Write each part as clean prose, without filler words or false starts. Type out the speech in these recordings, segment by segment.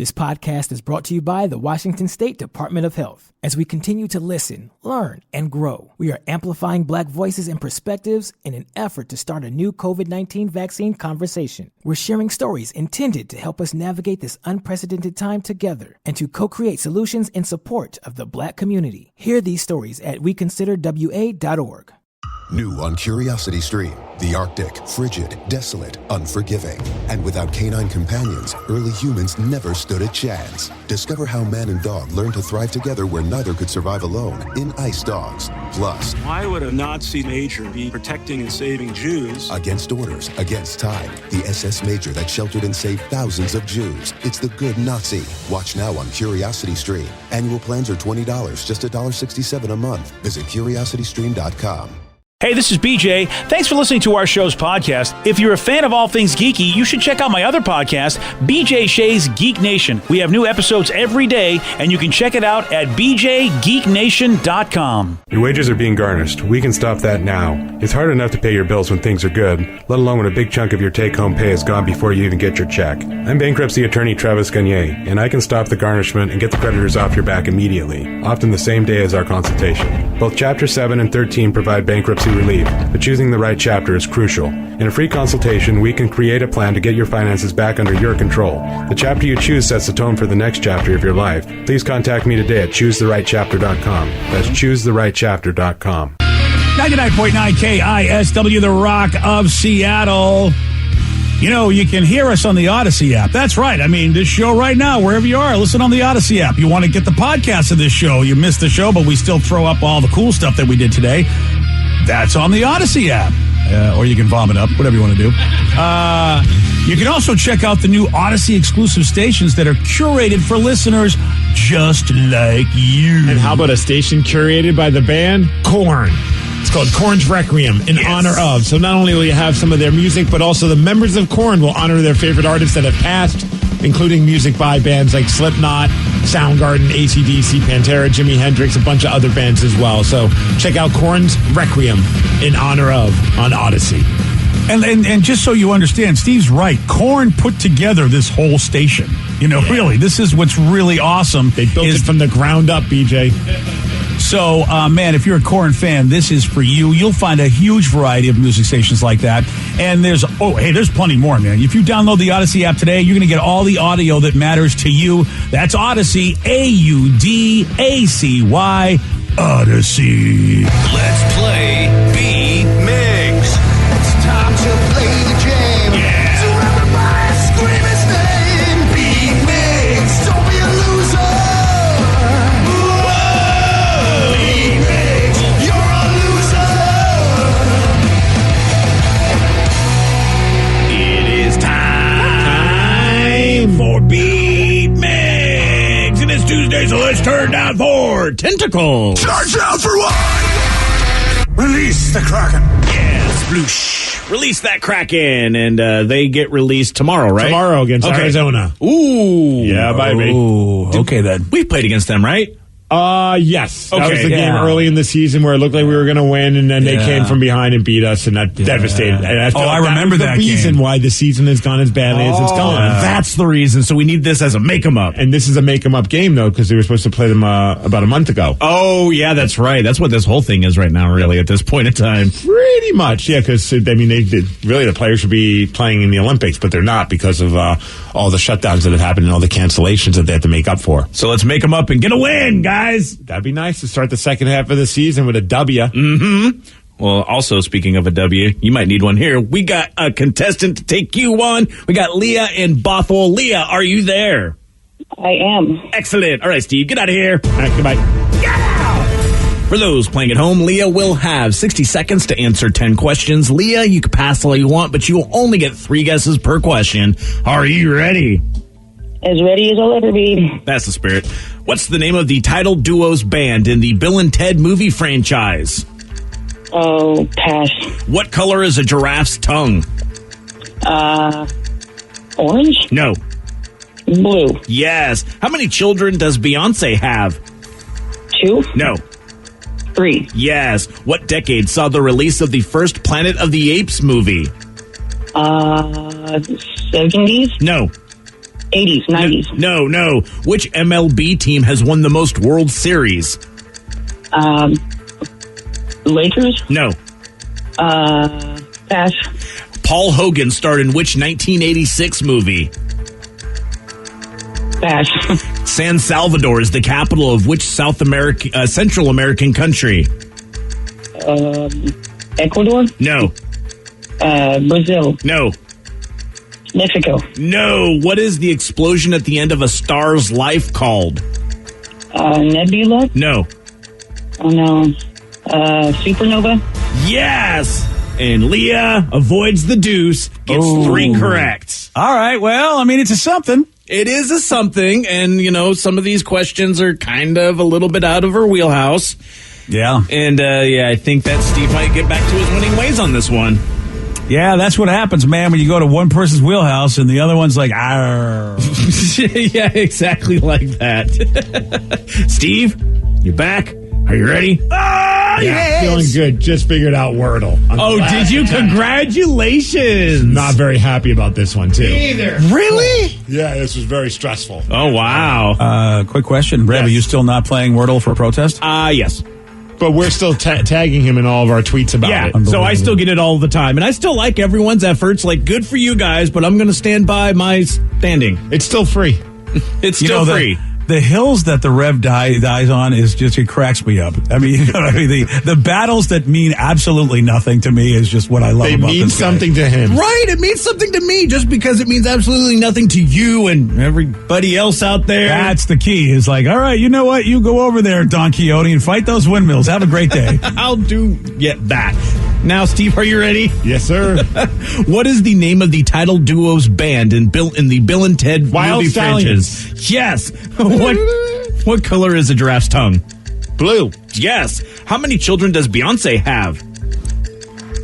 This podcast is brought to you by the Washington State Department of Health. As we continue to listen, learn, and grow, we are amplifying Black voices and perspectives in an effort to start a new COVID-19 vaccine conversation. We're sharing stories intended to help us navigate this unprecedented time together and to co-create solutions in support of the Black community. Hear these stories at weconsiderwa.org. New on Curiosity Stream, the Arctic, frigid, desolate, unforgiving. And without canine companions, early humans never stood a chance. Discover how man and dog learn to thrive together where neither could survive alone in Ice Dogs. Plus, why would a Nazi major be protecting and saving Jews? Against orders, against time, the SS Major that sheltered and saved thousands of Jews. It's the Good Nazi. Watch now on Curiosity Stream. Annual plans are $20, just $1.67 a month. Visit curiositystream.com. Hey, this is BJ. Thanks for listening to our show's podcast. If you're a fan of all things geeky, you should check out my other podcast, BJ Shea's Geek Nation. We have new episodes every day, and you can check it out at bjgeeknation.com. Your wages are being garnished. We can stop that now. It's hard enough to pay your bills when things are good, let alone when a big chunk of your take-home pay is gone before you even get your check. I'm bankruptcy attorney Travis Gagne, and I can stop the garnishment and get the creditors off your back immediately, often the same day as our consultation. Both Chapter 7 and 13 provide bankruptcy relief, but choosing the right chapter is crucial. In a free consultation, we can create a plan to get your finances back under your control. The chapter you choose sets the tone for the next chapter of your life. Please contact me today at choosetherightchapter.com. That's choosetherightchapter.com. 99.9 KISW, the Rock of Seattle. You know, you can hear us on the Odyssey app. That's right. I mean, this show right now, wherever you are, listen on the Odyssey app. You want to get the podcast of this show. You missed the show, but we still throw up all the cool stuff that we did today. That's on the Odyssey app. Or you can vomit up, whatever you want to do. You can also check out the new Odyssey exclusive stations that are curated for listeners just like you. And how about a station curated by the band Korn? It's called Korn's Requiem in honor of. So not only will you have some of their music, but also the members of Korn will honor their favorite artists that have passed, including music by bands like Slipknot, Soundgarden, AC/DC, Pantera, Jimi Hendrix, a bunch of other bands as well. So check out Korn's Requiem in honor of on Odyssey. And just so you understand, Steve's right. Korn put together this whole station. You know, really, this is what's really awesome. They built it from the ground up, BJ. So, man, if you're a Korn fan, this is for you. You'll find a huge variety of music stations like that. And there's plenty more, man. If you download the Odyssey app today, you're going to get all the audio that matters to you. That's Odyssey, AUDACY, Odyssey. Let's play B-Mix. It's time to play the game. Yeah. So everybody scream his name. B-Mix, don't be a loser. Whoa. B-Mix, you're a loser. It is time for B-Mix. And it's Tuesday, so let's turn down for Tentacle. Charge out for what? Release the Kraken. Yeah, sploosh. Release that Kraken, and they get released tomorrow, right? Tomorrow against Arizona. Ooh. Yeah, baby. Ooh, okay then. We've played against them, right? Yes. That Okay, was the game yeah. early in the season where it looked like we were going to win, and then they came from behind and beat us, and that devastated. And I feel I like remember that that was the reason game. why the season has gone as badly as it's gone. That's the reason. So we need this as a make-em-up. And this is a make-em-up game, though, because they were supposed to play them about a month ago. Oh, yeah, that's right. That's what this whole thing is right now, really, at this point in time. Pretty much, yeah, because, I mean, really the players should be playing in the Olympics, but they're not because of all the shutdowns that have happened and all the cancellations that they have to make up for. So let's make them up and get a win, guys. That'd be nice to start the second half of the season with a W. Mm-hmm. Well, also, speaking of a W, you might need one here. We got a contestant to take you on. We got Leah in Bothell. Leah, are you there? I am. Excellent. All right, Steve, get out of here. All right, goodbye. Get out! For those playing at home, Leah will have 60 seconds to answer 10 questions. Leah, you can pass all you want, but you will only get 3 guesses per question. Are you ready? As ready as I'll ever be. That's the spirit. What's the name of the title duo's band in the Bill and Ted movie franchise? Oh, pass. What color is a giraffe's tongue? Orange? No. Blue. Yes. How many children does Beyonce have? 2? No. 3. Yes. What decade saw the release of the first Planet of the 70s? Apes movie? No. No. 80s? 80s? 90s? 90s? 80s? 90s? 90s? 80s, 90s. No. Which MLB team has won the most World Series? Lakers? No. Pass. Paul Hogan starred in which 1986 movie? Pass. San Salvador is the capital of which Central American country? Ecuador? No. Brazil? No. Mexico? No. What is the explosion at the end of a star's life called? Nebula? No. Oh, no. Supernova? Yes. And Leah avoids the deuce, gets 3 correct. All right. Well, I mean, it's a something. It is a something, and, some of these questions are kind of a little bit out of her wheelhouse. Yeah. And, I think that Steve might get back to his winning ways on this one. Yeah, that's what happens, man, when you go to one person's wheelhouse and the other one's like, arr. Yeah, exactly like that. Steve, you back? Are you ready? Yeah, feeling good. Just figured out Wordle. Did you? Congratulations. Not very happy about this one, too. Either. Really? Yeah, this was very stressful. Oh, wow. Quick question. Rev, Yes. are you still not playing Wordle for a protest? Yes. But we're still tagging him in all of our tweets about it. So I still get it all the time. And I still like everyone's efforts. Like, good for you guys, but I'm going to stand by my standing. It's still free. It's still free. The hills that the Rev dies on is just, it cracks me up. I mean, the battles that mean absolutely nothing to me is just what I love They about mean this guy. something to him. Right, it means something to me just because it means absolutely nothing to you and everybody else out there. That's the key. Is like, all right, you know what? You go over there, Don Quixote, and fight those windmills. Have a great day. I'll do that. Now, Steve, are you ready? Yes, sir. What is the name of the title duo's band in the Bill and Ted Wild movie Stallions. franchise? Yes. What color is a giraffe's tongue? Blue. Yes. How many children does Beyonce have?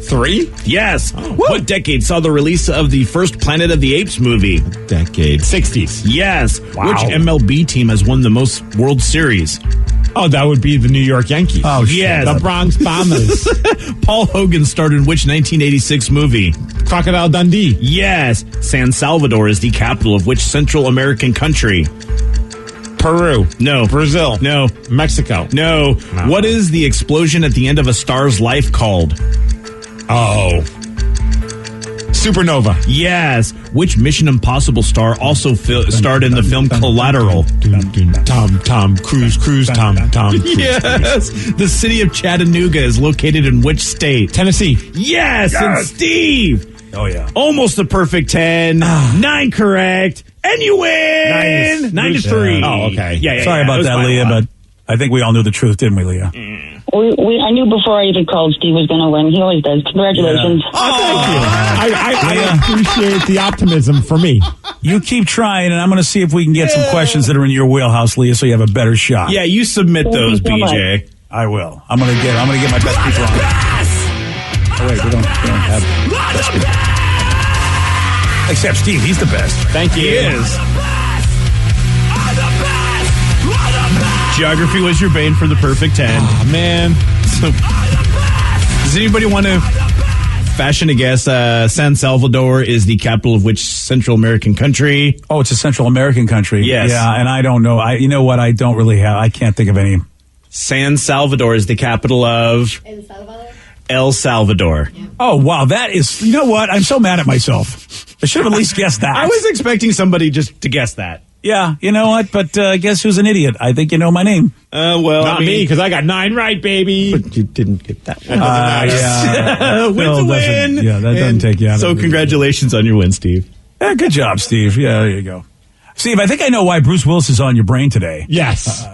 3? Yes. What decade saw the release of the first Planet of the Apes movie? Decade. 60s. Yes. Wow. Which MLB team has won the most World Series? Oh, that would be the New York Yankees. Oh, shit. Yes. The Bronx Bombers. Paul Hogan starred in which 1986 movie? Crocodile Dundee. Yes. San Salvador is the capital of which Central American country? Peru. No. Brazil. No. Mexico. No. What is the explosion at the end of a star's life called? Oh. Supernova. Yes. Which Mission Impossible star also starred in the film Collateral? Tom Cruise, Tom. Yes. The city of Chattanooga is located in which state? Tennessee. Yes. And Steve. Oh, yeah. Almost the perfect 10. 9 correct. And you win. 9-3. Oh, okay. Yeah. Sorry about that, Leah, but I think we all knew the truth, didn't we, Leah? I knew before I even called Steve was going to win. He always does. Congratulations. Yeah. Thank you. I appreciate the optimism for me. You keep trying, and I'm going to see if we can get some questions that are in your wheelhouse, Leah, so you have a better shot. Yeah, you submit those, Thank you so BJ. much. I will. I'm going to get my best people on. Oh, wait, we don't have best people. Except Steve, he's the best. Thank you. He is. Geography was your bane for the perfect 10. Oh, man. So, does anybody want to fashion a guess? San Salvador is the capital of which Central American country? Oh, it's a Central American country. Yes. Yeah, and I don't know. You know what? I don't really have. I can't think of any. San Salvador is the capital of El Salvador. Yeah. Oh, wow. That is, you know what? I'm so mad at myself. I should have at least guessed that. I was expecting somebody just to guess that. Yeah, you know what? But guess who's an idiot? I think you know my name. Well, Not me, because I got 9 right, baby. But you didn't get that one. Yeah. Win's a win. Yeah, that doesn't take you out So of it. congratulations on your win, Steve. Yeah, good job, Steve. Yeah, there you go. Steve, I think I know why Bruce Willis is on your brain today. Yes.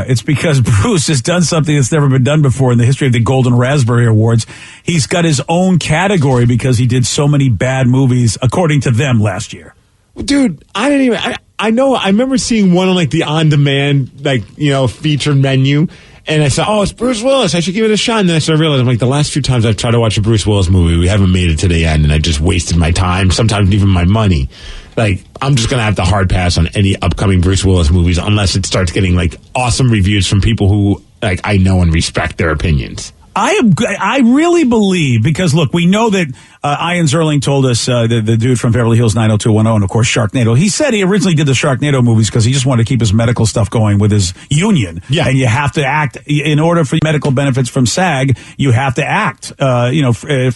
It's because Bruce has done something that's never been done before in the history of the Golden Raspberry Awards. He's got his own category because he did so many bad movies, according to them, last year. Dude, I know. I remember seeing one on like the on-demand, featured menu, and I said, "Oh, it's Bruce Willis. I should give it a shot." And then I started realizing, like, the last few times I've tried to watch a Bruce Willis movie, we haven't made it to the end, and I just wasted my time, sometimes even my money. Like, I'm just gonna have to hard pass on any upcoming Bruce Willis movies unless it starts getting like awesome reviews from people who like I know and respect their opinions. I really believe, because look, we know that Ian Zerling told us, the dude from Beverly Hills 90210, and of course Sharknado. He said he originally did the Sharknado movies because he just wanted to keep his medical stuff going with his union. Yeah. And you have to act in order for medical benefits from SAG. You have to act,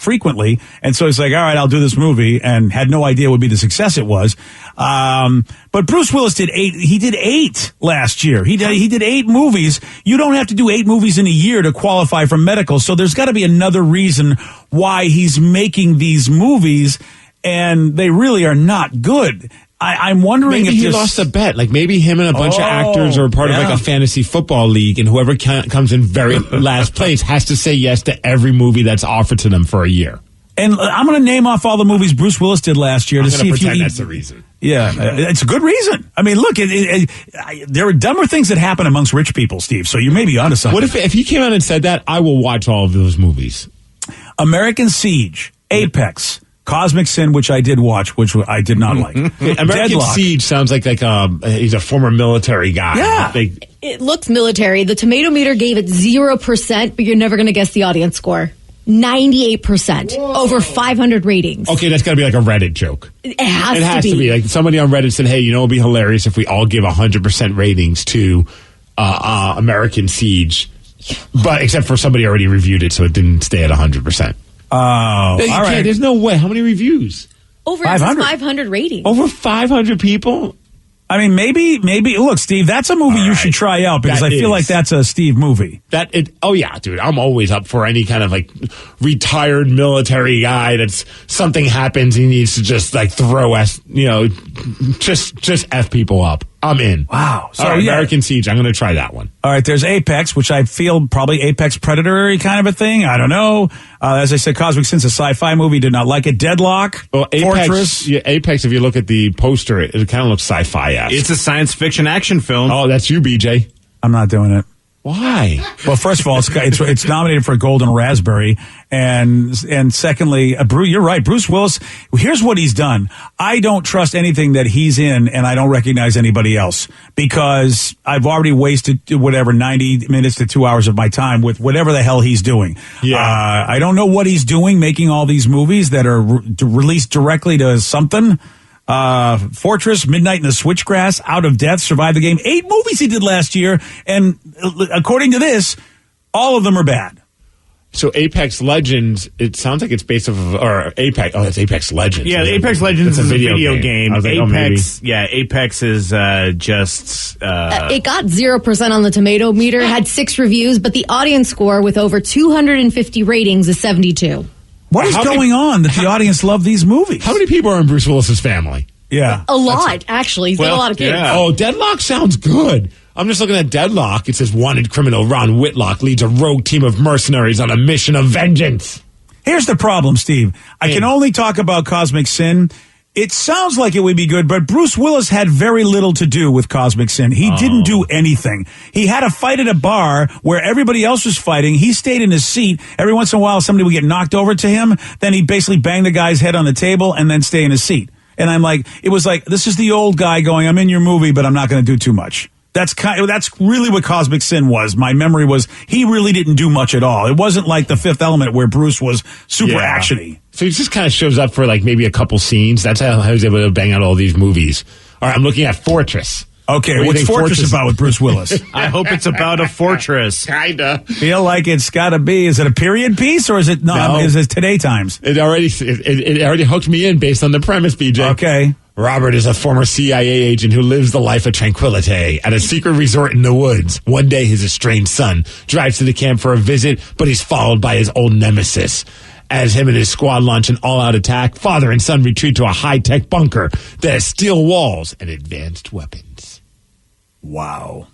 frequently. And so he's like, all right, I'll do this movie, and had no idea it would be the success it was. But Bruce Willis did 8. He did 8 last year. He did 8 movies. You don't have to do 8 movies in a year to qualify for medical. So there's got to be another reason why he's making these movies, and they really are not good. I'm wondering maybe if he lost a bet. Like maybe him and a bunch of actors are part of like a fantasy football league, and whoever comes in very last place has to say yes to every movie that's offered to them for a year. And I'm going to name off all the movies Bruce Willis did last year to see if you. That's the reason. Yeah, it's a good reason. I mean, look, there are dumber things that happen amongst rich people, Steve. So you may be onto something. What if he came out and said that? I will watch all of those movies. American Siege, Apex, Cosmic Sin, which I did watch, which I did not like. American Deadlock. Siege sounds like he's a former military guy. Yeah. It looks military. The tomato meter gave it 0%, but you're never going to guess the audience score. 98%. Over 500 ratings. Okay, that's got to be like a Reddit joke. It has to be. Like somebody on Reddit said, hey, you know it would be hilarious if we all give 100% ratings to American Siege. But except for somebody already reviewed it, so it didn't stay at 100%. Oh, all right. There's no way. How many reviews? Over 500 ratings. Over 500 people? I mean, maybe. Look, Steve, that's a movie you should try out because I feel like that's a Steve movie. Oh yeah, dude, I'm always up for any kind of like retired military guy that's something happens, he needs to just like throw us, just F people up. I'm in. Wow. So American Siege, I'm going to try that one. All right, there's Apex, which I feel probably Apex Predator kind of a thing. I don't know. As I said, Cosmic Sin's a sci-fi movie. Did not like it. Deadlock, well, Fortress. Yeah, Apex, if you look at the poster, it kind of looks sci-fi-esque. It's a science fiction action film. Oh, that's you, BJ. I'm not doing it. Why? Well, first of all, it's nominated for a Golden Raspberry, and secondly, you're right. Bruce Willis. Here's what he's done. I don't trust anything that he's in, and I don't recognize anybody else because I've already wasted 90 minutes to 2 hours of my time with whatever the hell he's doing. Yeah. I don't know what he's doing, making all these movies that are released directly to something. Fortress, Midnight in the Switchgrass, Out of Death, Survive the Game. 8 movies he did last year, and according to this, all of them are bad. So Apex Legends, it sounds like it's based off of, or Apex, it's Apex Legends. Yeah, Apex Legends is a video game. I was like, Apex, Apex is just... it got 0% on the tomato meter, had 6 reviews, but the audience score with over 250 ratings is 72. What is going on that the audience love these movies? How many people are in Bruce Willis's family? Yeah. A lot, actually. He's got a lot of kids. Yeah. Oh, Deadlock sounds good. I'm just looking at Deadlock. It says wanted criminal Ron Whitlock leads a rogue team of mercenaries on a mission of vengeance. Here's the problem, Steve. I can only talk about Cosmic Sin. It sounds like it would be good, but Bruce Willis had very little to do with Cosmic Sin. He didn't do anything. He had a fight at a bar where everybody else was fighting. He stayed in his seat. Every once in a while, somebody would get knocked over to him. Then he'd basically bang the guy's head on the table and then stay in his seat. And I'm like, it was like, this is the old guy going, I'm in your movie, but I'm not going to do too much. That's really what Cosmic Sin was. My memory was he really didn't do much at all. It wasn't like The Fifth Element where Bruce was super actiony. So he just kind of shows up for like maybe a couple scenes. That's how he was able to bang out all these movies. All right, I'm looking at Fortress. Okay, what's Fortress about with Bruce Willis? I hope it's about a fortress. Kinda. Feel like it's got to be. Is it a period piece or is it no? Is it Today Times? It already hooked me in based on the premise, BJ. Okay. Robert is a former CIA agent who lives the life of tranquility at a secret resort in the woods. One day, his estranged son drives to the camp for a visit, but he's followed by his old nemesis. As him and his squad launch an all-out attack, father and son retreat to a high-tech bunker that has steel walls and advanced weapons. Wow.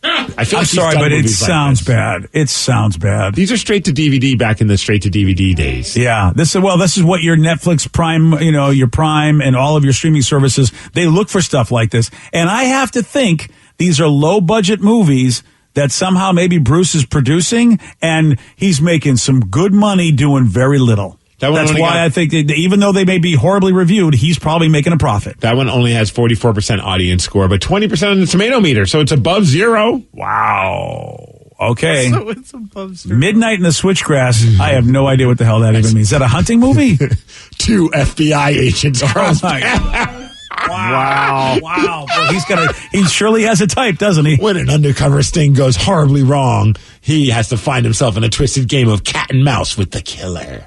I feel I'm sorry, but it sounds bad. It sounds bad. These are straight to DVD back in the straight to DVD days. Yeah. This is what your Netflix Prime, your Prime and all of your streaming services, they look for stuff like this. And I have to think these are low budget movies that somehow maybe Bruce is producing and he's making some good money doing very little. That's why I think that even though they may be horribly reviewed, he's probably making a profit. That one only has 44% audience score, but 20% on the tomato meter, so it's above 0. Wow. Okay. So it's above zero. Midnight in the Switchgrass. I have no idea what the hell that even means. Is that a hunting movie? 2 FBI agents cross paths. Wow. Well, he surely has a type, doesn't he? When an undercover sting goes horribly wrong, he has to find himself in a twisted game of cat and mouse with the killer.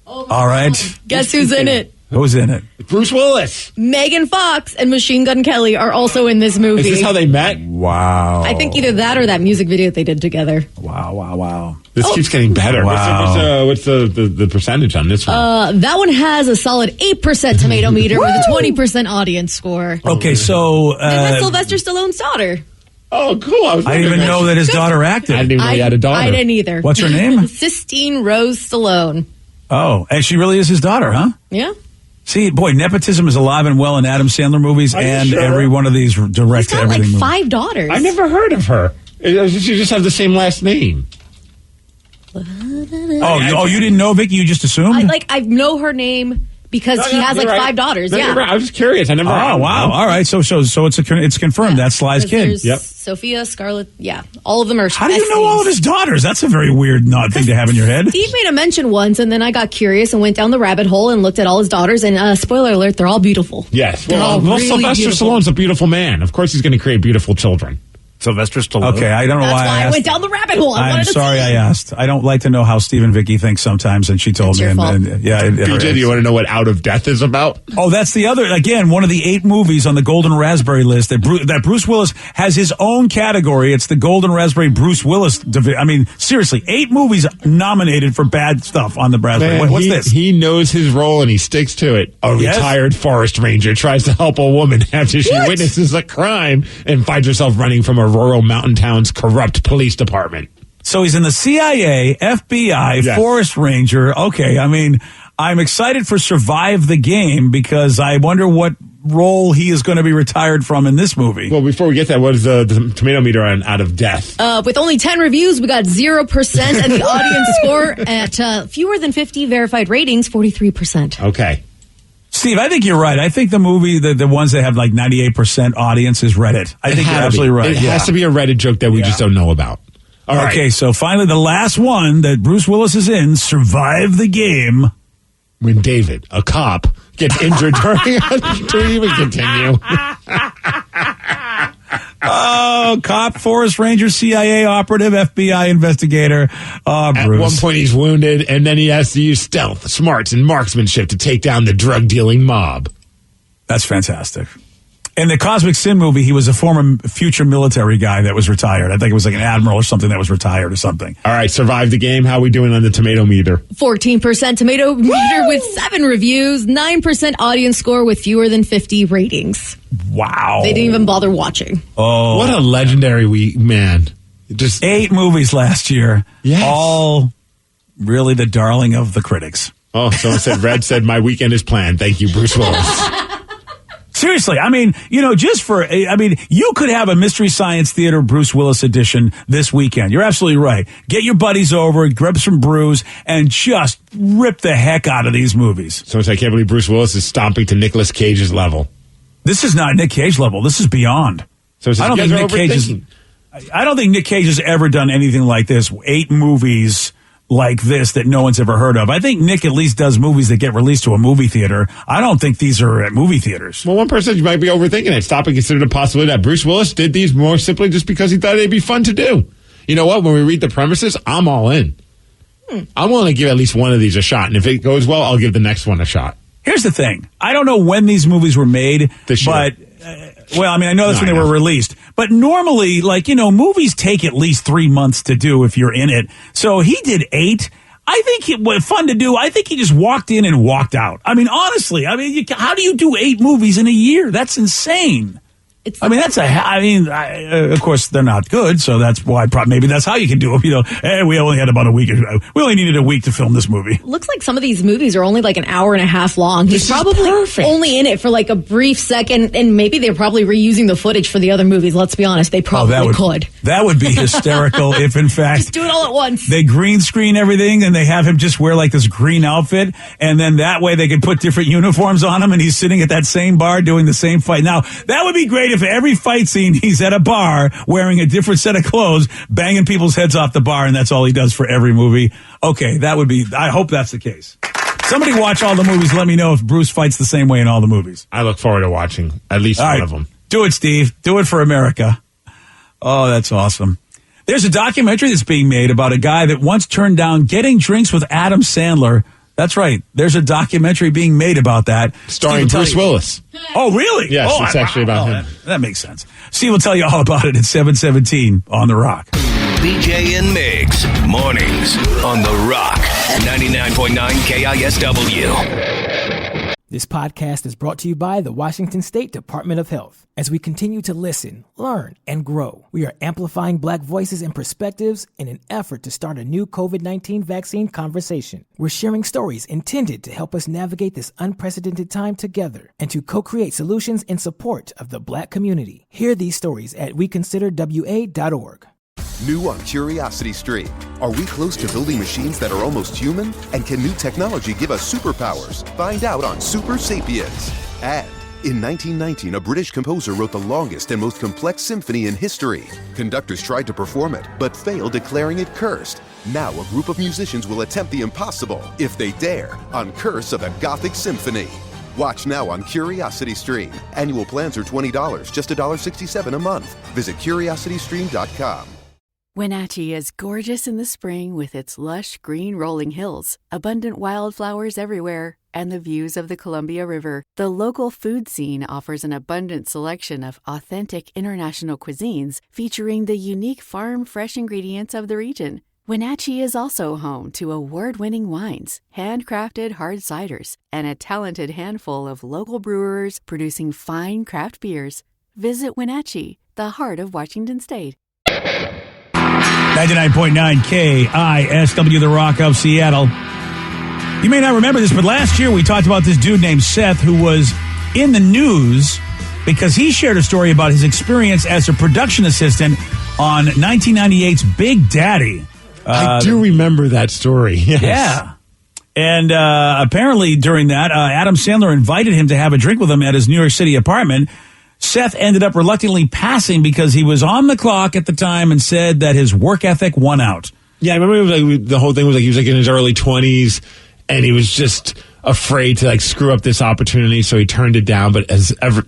All right. Guess who's in it? Who's in it? Bruce Willis. Megan Fox and Machine Gun Kelly are also in this movie. Is this how they met? Wow. I think either that or that music video they did together. Wow. This keeps getting better. Wow. What's the percentage on this one? That one has a solid 8% tomato meter with a 20% audience score. Okay, so... It has Sylvester Stallone's daughter. Oh, cool. I didn't even know that his daughter acted. I didn't even know he had a daughter. I didn't either. What's her name? Sistine Rose Stallone. Oh, and she really is his daughter, huh? Yeah. See, boy, nepotism is alive and well in Adam Sandler movies and every one of these direct to everything movies. 5 daughters. I never heard of her. She just have the same last name. Oh, you didn't know, Vicky? You just assumed? I know her name because he has 5 daughters. No, yeah. I was just curious. I never. Oh, wow. All right. So it's confirmed. That's Sly's kid. Yep. Sophia, Scarlett. Yeah. All of them are. How do you know all of his daughters? That's a very weird thing to have in your head. Steve made a mention once, and then I got curious and went down the rabbit hole and looked at all his daughters. And spoiler alert, they're all beautiful. Yes. They're all really Sylvester beautiful. Stallone's a beautiful man. Of course, he's going to create beautiful children. Sylvester Stallone. Okay, I don't know That's why why I I asked. went down the rabbit hole. I'm sorry I asked. I don't like to know how Steve and Vicky think sometimes, and she told It's me. your fault. BJ, do you want to know what Out of Death is about? Oh, that's the other, again, one of the 8 movies on the Golden Raspberry list that Bruce Willis has his own category. It's the Golden Raspberry Bruce Willis division. I mean, seriously, 8 movies nominated for bad stuff on the Raspberry. Man, What's this? He knows his role and he sticks to it. A Yes? retired forest ranger tries to help a woman after she witnesses a crime and finds herself running from a rural mountain town's corrupt police department. So he's in the CIA, FBI, Yes. Forest Ranger. Okay, I mean, I'm excited for Survive the Game because I wonder what role he is going to be retired from in this movie. Well, before we get that, what is the tomato meter on Out of Death? With only 10 reviews, we got 0%, and the audience score at fewer than 50 verified ratings, 43%. Okay. Steve, I think you're right. I think the movie, the ones that have like 98% audience is Reddit. I think you're absolutely right. It has to be a Reddit joke that we just don't know about. All right. Okay, so finally the last one that Bruce Willis is in, Survive the Game. When David, a cop, gets injured during... Do we even continue? Oh, cop, Forest Ranger, CIA operative, FBI investigator. Oh, Bruce. At one point he's wounded, and then he has to use stealth, smarts, and marksmanship to take down the drug-dealing mob. That's fantastic. In the Cosmic Sin movie, he was a former future military guy that was retired. I think it was like an admiral or something that was retired or something. All right, Survive the Game. How are we doing on the tomato meter? 14% tomato meter with 7 reviews, 9% audience score with fewer than 50 ratings. Wow. They didn't even bother watching. Oh, What a legendary man. Just 8 movies last year. Yes. All really the darling of the critics. Oh, someone said, Red said, my weekend is planned. Thank you, Bruce Willis. Seriously, I mean, you could have a Mystery Science Theater Bruce Willis edition this weekend. You're absolutely right. Get your buddies over, grab some brews, and just rip the heck out of these movies. Someone said, I can't believe Bruce Willis is stomping to Nicolas Cage's level. This is not Nick Cage level. This is beyond. So I don't think Nick Cage has ever done anything like this. 8 movies like this that no one's ever heard of. I think Nick at least does movies that get released to a movie theater. I don't think these are at movie theaters. Well, one person might be overthinking it. Stop and consider the possibility that Bruce Willis did these more simply just because he thought it'd be fun to do. You know what? When we read the premises, I'm all in. I'm willing to give at least one of these a shot. And if it goes well, I'll give the next one a shot. Here's the thing. I don't know when these movies were made, This year. but I know that's when they were released. But normally, movies take at least 3 months to do if you're in it. So he did 8. I think it was fun to do. I think he just walked in and walked out. I mean, honestly, how do you do 8 movies in a year? That's insane. Of course, they're not good, so that's why maybe that's how you can do them. We only had about a week. We only needed a week to film this movie. Looks like some of these movies are only like an hour and a half long. He's probably only in it for like a brief second, and maybe they're probably reusing the footage for the other movies. Let's be honest, they probably could. That would be hysterical if, in fact, just do it all at once. They green screen everything, and they have him just wear like this green outfit, and then that way they can put different uniforms on him, and he's sitting at that same bar doing the same fight. Now, that would be great if every fight scene he's at a bar wearing a different set of clothes, banging people's heads off the bar, and that's all he does for every movie. Okay, that would be, I hope that's the case. Somebody watch all the movies. Let me know if Bruce fights the same way in all the movies. I look forward to watching at least one of them. Do it, Steve. Do it for America. Oh, that's awesome. There's a documentary that's being made about a guy that once turned down getting drinks with Adam Sandler. That's right. There's a documentary being made about that. Starring Bruce Willis. Oh, really? Yes, it's actually about him. That makes sense. Steve will tell you all about it at 7:17 on The Rock. BJ and Migs, mornings on The Rock, 99.9 KISW. This podcast is brought to you by the Washington State Department of Health. As we continue to listen, learn, and grow, we are amplifying Black voices and perspectives in an effort to start a new COVID-19 vaccine conversation. We're sharing stories intended to help us navigate this unprecedented time together and to co-create solutions in support of the Black community. Hear these stories at weconsiderwa.org. New on Curiosity Stream. Are we close to building machines that are almost human? And can new technology give us superpowers? Find out on Super Sapiens. And in 1919, a British composer wrote the longest and most complex symphony in history. Conductors tried to perform it, but failed, declaring it cursed. Now a group of musicians will attempt the impossible, if they dare, on Curse of the Gothic Symphony. Watch now on Curiosity Stream. Annual plans are $20, just $1.67 a month. Visit curiositystream.com. Wenatchee is gorgeous in the spring with its lush green rolling hills, abundant wildflowers everywhere, and the views of the Columbia River. The local food scene offers an abundant selection of authentic international cuisines featuring the unique farm-fresh ingredients of the region. Wenatchee is also home to award-winning wines, handcrafted hard ciders, and a talented handful of local brewers producing fine craft beers. Visit Wenatchee, the heart of Washington State. 99.9 KISW, The Rock of Seattle. You may not remember this, but last year we talked about this dude named Seth who was in the news because he shared a story about his experience as a production assistant on 1998's Big Daddy. I do remember that story. Yes. Yeah. And apparently during that, Adam Sandler invited him to have a drink with him at his New York City apartment. Seth ended up reluctantly passing because he was on the clock at the time and said that his work ethic won out. Yeah, I remember it was like, the whole thing was like he was like in his early 20s and he was just afraid to like screw up this opportunity, so he turned it down. But as ever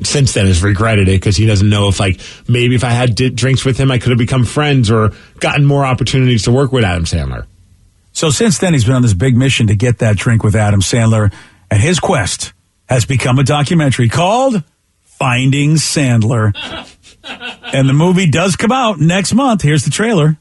since then has regretted it because he doesn't know if like maybe if I had drinks with him, I could have become friends or gotten more opportunities to work with Adam Sandler. So since then, he's been on this big mission to get that drink with Adam Sandler, and his quest has become a documentary called Finding Sandler. And the movie does come out next month. Here's the trailer.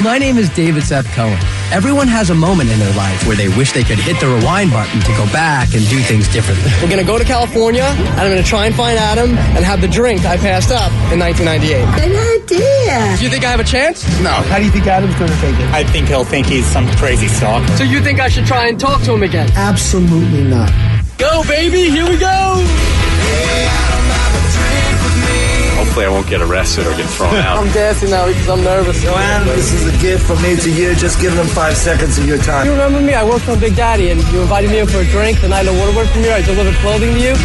My name is David Seth Cohen. Everyone has a moment in their life where they wish they could hit the rewind button to go back and do things differently. We're going to go to California, and I'm going to try and find Adam and have the drink I passed up in 1998. Good idea. Do you think I have a chance? No. How do you think Adam's going to take it? I think he'll think he's some crazy stalker. So you think I should try and talk to him again? Absolutely not. Go, baby. Here we go. Hopefully I won't get arrested or get thrown out. I'm dancing now because I'm nervous. Joanne, this is a gift from me to you. Just give them 5 seconds of your time. You remember me? I worked on Big Daddy, and you invited me in for a drink the night of Waterworld premiere. I delivered clothing to you.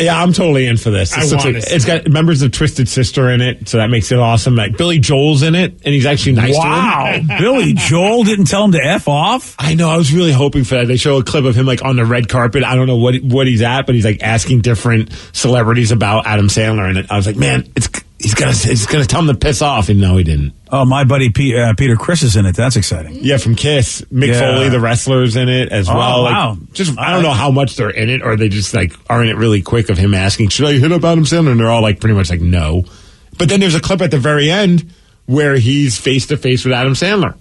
Yeah, I'm totally in for this. It's got members of Twisted Sister in it, so that makes it awesome. Like Billy Joel's in it, and he's actually nice to him. Wow, Billy Joel didn't tell him to F off? I know, I was really hoping for that. They show a clip of him like on the red carpet. I don't know what he's at, but he's like asking different celebrities about Adam Sandler, and I was like, man, he's gonna tell him to piss off, and no, he didn't. Oh, my buddy Peter Criss is in it. That's exciting. Yeah, from Kiss. Mick Foley, the wrestler's in it as well. Wow. Like, I don't know how much they're in it, or they just like are in it really quick of him asking, should I hit up Adam Sandler? And they're all like pretty much like no. But then there's a clip at the very end where he's face to face with Adam Sandler.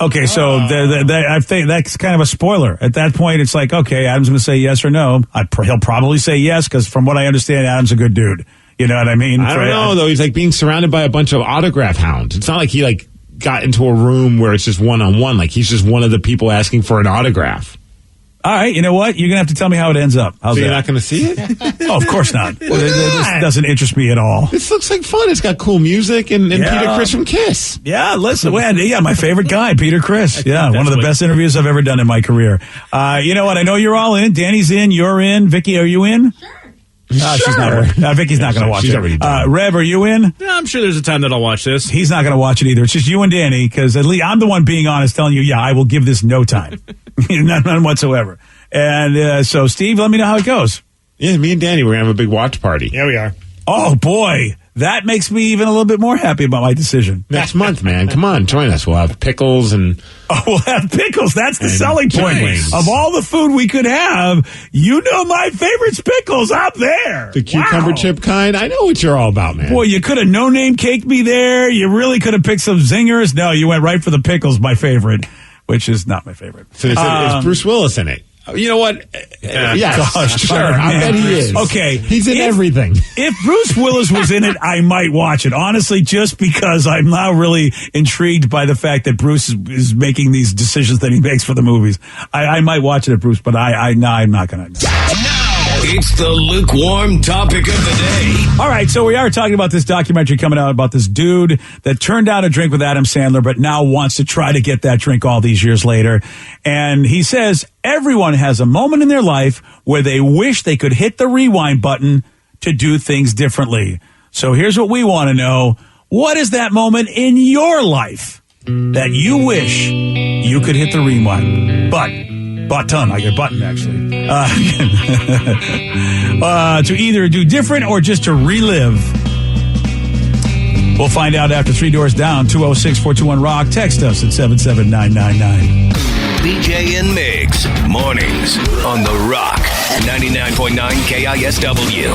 Okay, so I think that's kind of a spoiler. At that point, it's like, okay, Adam's going to say yes or no. He'll probably say yes because from what I understand, Adam's a good dude. You know what I mean? I don't know, though. He's like being surrounded by a bunch of autograph hounds. It's not like he like got into a room where it's just one-on-one. Like he's just one of the people asking for an autograph. All right, you know what? You're going to have to tell me how it ends up. How's So that? you're not going to see it? Oh, of course not. Why This not? doesn't interest me at all. This looks like fun. It's got cool music and Peter Criss from Kiss. Yeah, listen, my favorite guy, Peter Criss. Yeah, one of the best interviews I've ever done in my career. You know what? I know you're all in. Danny's in. You're in. Vicky, are you in? Sure. She's not. Vicky's not going to watch she's it. already done. Rev, are you in? Yeah, I'm sure there's a time that I'll watch this. He's not going to watch it either. It's just you and Danny, because at least I'm the one being honest, telling you, yeah, I will give this no time. None whatsoever. And so, Steve, let me know how it goes. Yeah, me and Danny, we're going to have a big watch party. Here we are. Oh, boy. That makes me even a little bit more happy about my decision. Next month, man. Come on, join us. We'll have pickles and... Oh, we'll have pickles. That's the selling point. Wings. Of all the food we could have, you know my favorite's pickles out there. The cucumber chip kind. I know what you're all about, man. Boy, you could have no-name caked me there. You really could have picked some zingers. No, you went right for the pickles, my favorite, which is not my favorite. So is Bruce Willis in it? You know what? Yes, Gosh, sure. I bet he is. Okay. He's in everything. If Bruce Willis was in it, I might watch it. Honestly, just because I'm now really intrigued by the fact that Bruce is making these decisions that he makes for the movies. I might watch it at Bruce, but I'm not going to. It's the lukewarm topic of the day. All right, so we are talking about this documentary coming out about this dude that turned down a drink with Adam Sandler, but now wants to try to get that drink all these years later. And he says everyone has a moment in their life where they wish they could hit the rewind button to do things differently. So here's what we want to know. What is that moment in your life that you wish you could hit the rewind button, I get button actually, to either do different or just to relive? We'll find out after 3 Doors Down, 206-421-ROCK. Text us at 77999. BJ and Migs, mornings on The Rock, 99.9 KISW.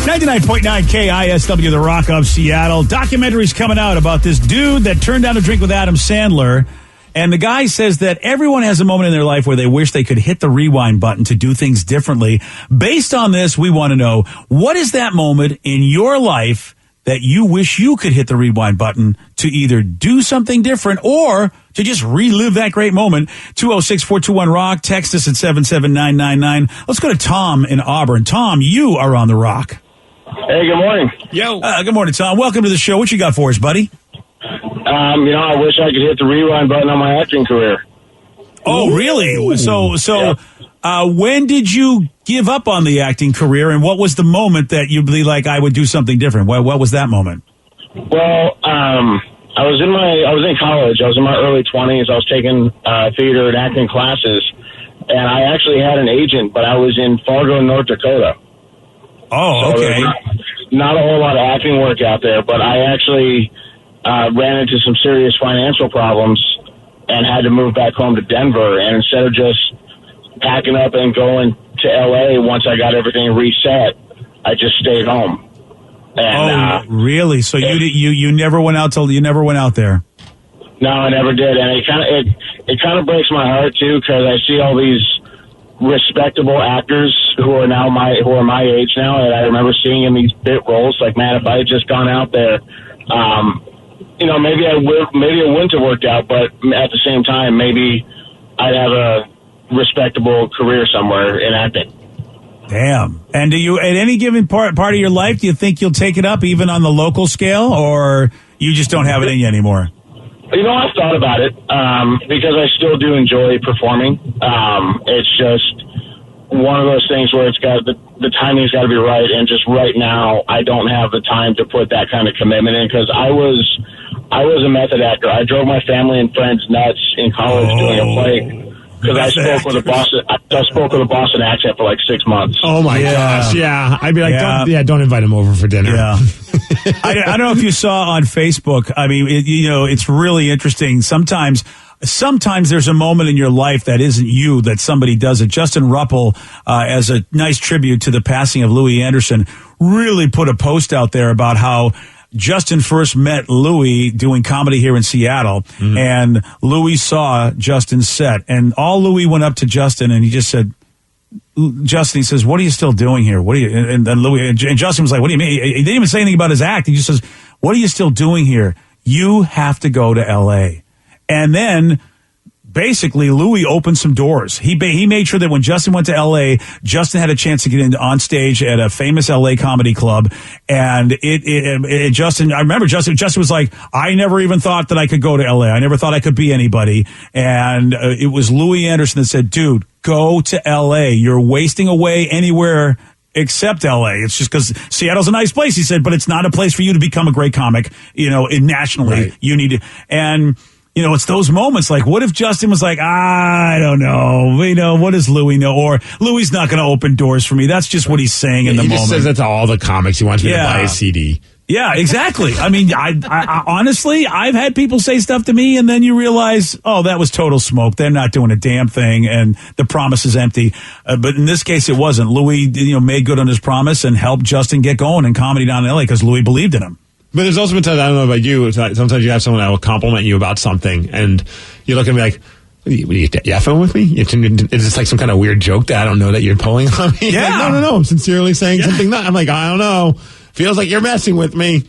99.9 KISW, The Rock of Seattle. Documentary's coming out about this dude that turned down a drink with Adam Sandler. And the guy says that everyone has a moment in their life where they wish they could hit the rewind button to do things differently. Based on this, we want to know, what is that moment in your life that you wish you could hit the rewind button to either do something different or to just relive that great moment? 206-421-ROCK. Text us at 77999. Let's go to Tom in Auburn. Tom, you are on The Rock. Hey, good morning. Yo. Good morning, Tom. Welcome to the show. What you got for us, buddy? I wish I could hit the rewind button on my acting career. Oh, really? So, when did you give up on the acting career, and what was the moment that you'd be like, I would do something different? What was that moment? Well, I was in college. I was in my early 20s. I was taking theater and acting classes, and I actually had an agent, but I was in Fargo, North Dakota. Oh, okay. So not a whole lot of acting work out there, but I actually ran into some serious financial problems and had to move back home to Denver. And instead of just packing up and going to LA once I got everything reset, I just stayed home. And, really? So you never went out there? No, I never did, and it kind of breaks my heart too, because I see all these respectable actors who are my age now, and I remember seeing in these bit roles. Like, man, if I had just gone out there, maybe it wouldn't have worked out, but at the same time, maybe I'd have a respectable career somewhere in acting. Damn. And do you, at any given part of your life, do you think you'll take it up even on the local scale, or you just don't have it in you anymore? I've thought about it, because I still do enjoy performing. It's just one of those things where it's got the timing's got to be right, and just right now I don't have the time to put that kind of commitment in, because I was a method actor. I drove my family and friends nuts in college doing a play because I spoke with a Boston accent for like 6 months. Oh my gosh, yeah. I'd be like, don't invite him over for dinner. Yeah. I don't know if you saw on Facebook. I mean, it's really interesting. Sometimes there's a moment in your life that isn't you, that somebody does it. Justin Ruppel, as a nice tribute to the passing of Louis Anderson, really put a post out there about how Justin first met Louis doing comedy here in Seattle, and Louis saw Justin's set, and all Louis went up to Justin, and he just said, Justin, he says, what are you still doing here? What are you? And then Louis, and Justin was like, what do you mean? He didn't even say anything about his act. He just says, what are you still doing here? You have to go to LA. And then basically Louis opened some doors. He made sure that when Justin went to L.A., Justin had a chance to get on stage at a famous L.A. comedy club. And Justin, I remember Justin was like, I never even thought that I could go to L.A. I never thought I could be anybody. And it was Louis Anderson that said, dude, go to L.A. You're wasting away anywhere except L.A. It's just because Seattle's a nice place, he said, but it's not a place for you to become a great comic, nationally. Right. You need to, and it's those moments like, what if Justin was like, I don't know, what does Louis know? Or Louis not going to open doors for me. That's just what he's saying in the moment. He just says that to all the comics. He wants me to buy a CD. Yeah, exactly. I mean, I honestly, I've had people say stuff to me, and then you realize, oh, that was total smoke. They're not doing a damn thing, and the promise is empty. But in this case, it wasn't. Louis, made good on his promise and helped Justin get going in comedy down in LA because Louis believed in him. But there's also been times, I don't know about you, sometimes you have someone that will compliment you about something, and you look at me like, what are you effing with me? Is this like some kind of weird joke that I don't know that you're pulling on me? Yeah. Like, no. I'm sincerely saying something. I'm like, I don't know. Feels like you're messing with me.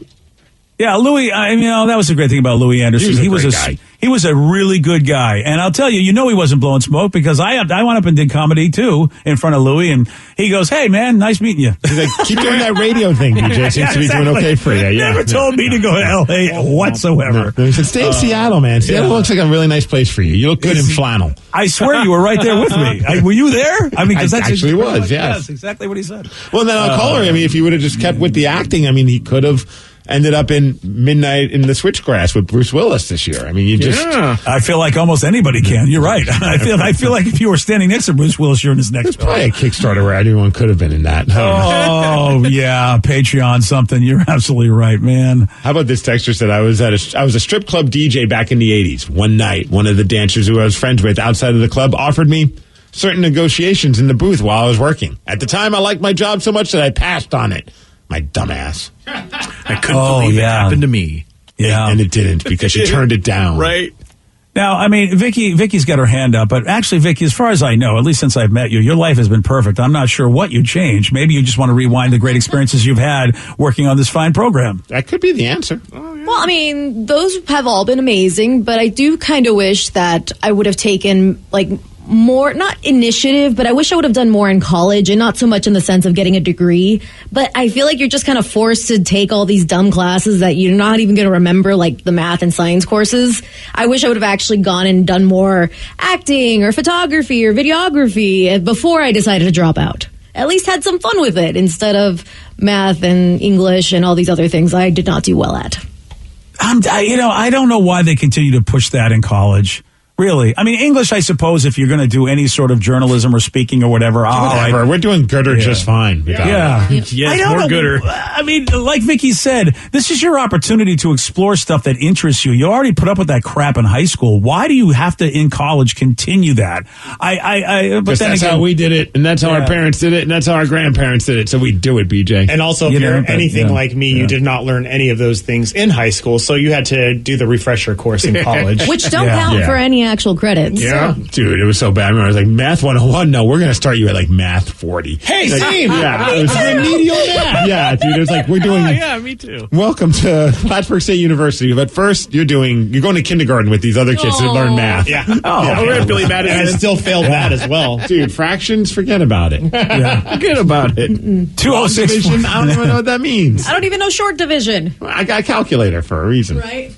Yeah, Louis, that was the great thing about Louis Anderson. He was a really good guy. And I'll tell you, he wasn't blowing smoke because I went up and did comedy too in front of Louis, and he goes, hey man, nice meeting you. He's like, keep doing that radio thing, DJ. Seems to be doing okay for you. Yeah. Never told me to go to LA whatsoever. No. He said, stay in Seattle, man. Seattle looks like a really nice place for you. You look good in flannel. I swear you were right there with me. Were you there? I mean, because that's actually was, yes. That's exactly what he said. Well, then I'll call her. I mean, if he would have just kept with the acting, he could have ended up in Midnight in the Switchgrass with Bruce Willis this year. I mean, I feel like almost anybody can. You're right. I feel like if you were standing next to Bruce Willis, you're in his next. There's probably a Kickstarter where anyone could have been in that. Oh yeah, Patreon something. You're absolutely right, man. How about this texter said I was a strip club DJ back in the 80s. One night, one of the dancers who I was friends with outside of the club offered me certain negotiations in the booth while I was working. At the time, I liked my job so much that I passed on it. My dumbass. I couldn't believe it happened to me. Yeah. And it didn't because she turned it down. Right. Now, Vicky's got her hand up, but actually, Vicky, as far as I know, at least since I've met you, your life has been perfect. I'm not sure what you changed. Maybe you just want to rewind the great experiences you've had working on this fine program. That could be the answer. Oh, yeah. Well, those have all been amazing, but I do kind of wish that I would have taken, more, not initiative, but I wish I would have done more in college, and not so much in the sense of getting a degree. But I feel like you're just kind of forced to take all these dumb classes that you're not even going to remember, like the math and science courses. I wish I would have actually gone and done more acting or photography or videography before I decided to drop out. At least had some fun with it instead of math and English and all these other things I did not do well at. I don't know why they continue to push that in college. Really? English, I suppose, if you're going to do any sort of journalism or speaking or whatever. Whatever. We're doing gooder just fine. Yeah. Yes, more gooder. Like Vicky said, this is your opportunity to explore stuff that interests you. You already put up with that crap in high school. Why do you have to, in college, continue that? But that's how we did it, and that's how our parents did it, and that's how our grandparents did it, so we do it, BJ. And also, if you're anything like me, you did not learn any of those things in high school, so you had to do the refresher course in college. Which don't count for any actual credits. Yeah. Dude, it was so bad. I remember I was like, Math 101? No, we're going to start you at Math 40. Hey, same! Yeah, it was remedial math. Yeah, dude, it was like, we're doing... yeah, me too. Welcome to Plattsburgh State University. But first, you're going to kindergarten with these other kids to learn math. Yeah. We're really bad at it. I still failed that as well. Dude, fractions, forget about it. Forget about it. 206. Division, I don't even know what that means. I don't even know short division. I got a calculator for a reason. Right?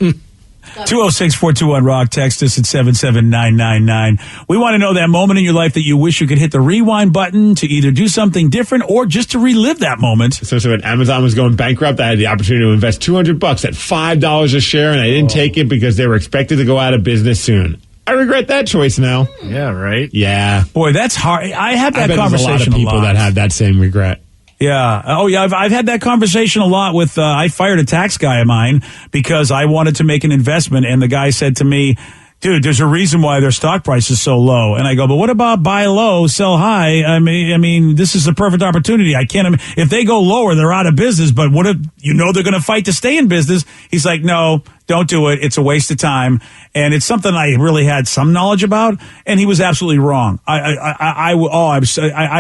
206-421-ROCK. Text us at 77999. We want to know that moment in your life that you wish you could hit the rewind button to either do something different or just to relive that moment. So when Amazon was going bankrupt, I had the opportunity to invest $200 at $5 a share, and I didn't take it because they were expected to go out of business soon. I regret that choice now. Yeah, right? Yeah. Boy, that's hard. I have that conversation there's a lot of people that have that same regret. Yeah. Oh, yeah. I've had that conversation a lot with, I fired a tax guy of mine because I wanted to make an investment. And the guy said to me, dude, there's a reason why their stock price is so low. And I go, but what about buy low, sell high? I mean, this is the perfect opportunity. If they go lower, they're out of business. But what if they're going to fight to stay in business? He's like, no, don't do it. It's a waste of time. And it's something I really had some knowledge about. And he was absolutely wrong. I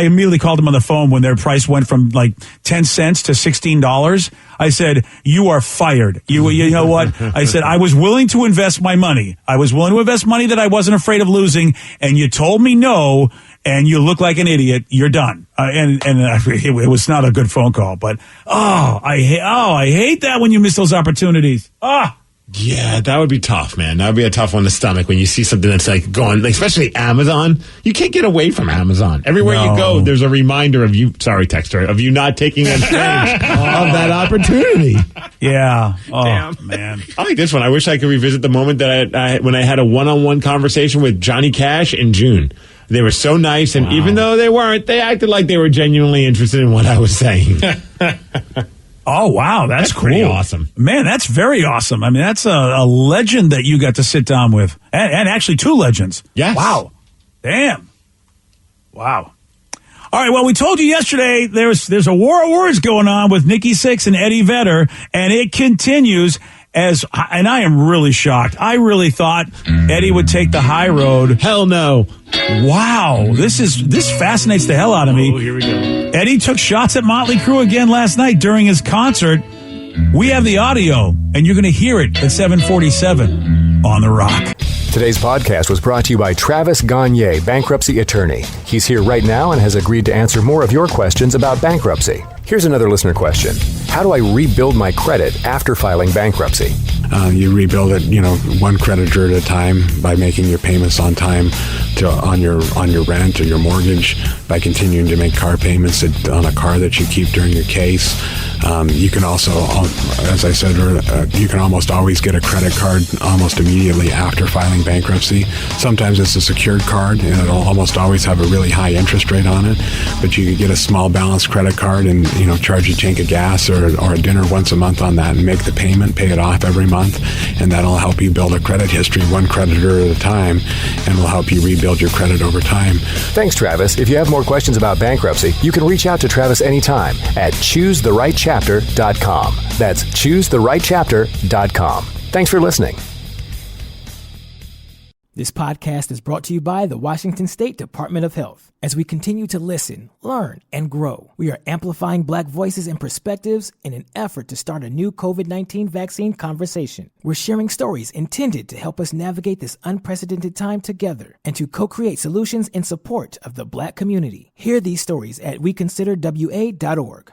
immediately called him on the phone when their price went from like 10 cents to $16. I said, you are fired. You know what? I said, I was willing to invest my money. I was willing willing to invest money that I wasn't afraid of losing, and you told me no, and you look like an idiot, you're done. It was not a good phone call, but I hate that when you miss those opportunities. Yeah, that would be tough, man. That would be a tough one to stomach when you see something that's like going, like, especially Amazon. You can't get away from Amazon. Everywhere you go, there's a reminder of you, sorry, texter, of you not taking advantage of that opportunity. Yeah. Oh, damn. Man. I like this one. I wish I could revisit the moment that when I had a one-on-one conversation with Johnny Cash in June. They were so nice, and even though they weren't, they acted like they were genuinely interested in what I was saying. Oh, wow. That's cool. Pretty awesome. Man, that's very awesome. I mean, that's a legend that you got to sit down with. And actually 2 legends. Yes. Wow. Damn. Wow. All right, well, we told you yesterday there's a war of words going on with Nikki Sixx and Eddie Vedder, and it continues. And I am really shocked. I really thought Eddie would take the high road. Hell no. Wow. This fascinates the hell out of me. Oh, here we go. Eddie took shots at Motley Crue again last night during his concert. We have the audio, and you're going to hear it at 7:47 on The Rock. Today's podcast was brought to you by Travis Gagne, bankruptcy attorney. He's here right now and has agreed to answer more of your questions about bankruptcy. Here's another listener question. How do I rebuild my credit after filing bankruptcy? You rebuild it, one creditor at a time by making your payments on time on your rent or your mortgage, by continuing to make car payments on a car that you keep during your case. You can also, as I said, you can almost always get a credit card almost immediately after filing bankruptcy. Sometimes it's a secured card, and it'll almost always have a really high interest rate on it. But you could get a small balance credit card and charge a tank of gas or a dinner once a month on that and make the payment, pay it off every month, and that'll help you build a credit history one creditor at a time, and will help you rebuild your credit over time. Thanks, Travis. If you have more questions about bankruptcy, you can reach out to Travis anytime at ChooseTheRightChapter.com. That's ChooseTheRightChapter.com. Thanks for listening. This podcast is brought to you by the Washington State Department of Health. As we continue to listen, learn, and grow, we are amplifying Black voices and perspectives in an effort to start a new COVID-19 vaccine conversation. We're sharing stories intended to help us navigate this unprecedented time together and to co-create solutions in support of the Black community. Hear these stories at WeConsiderWA.org.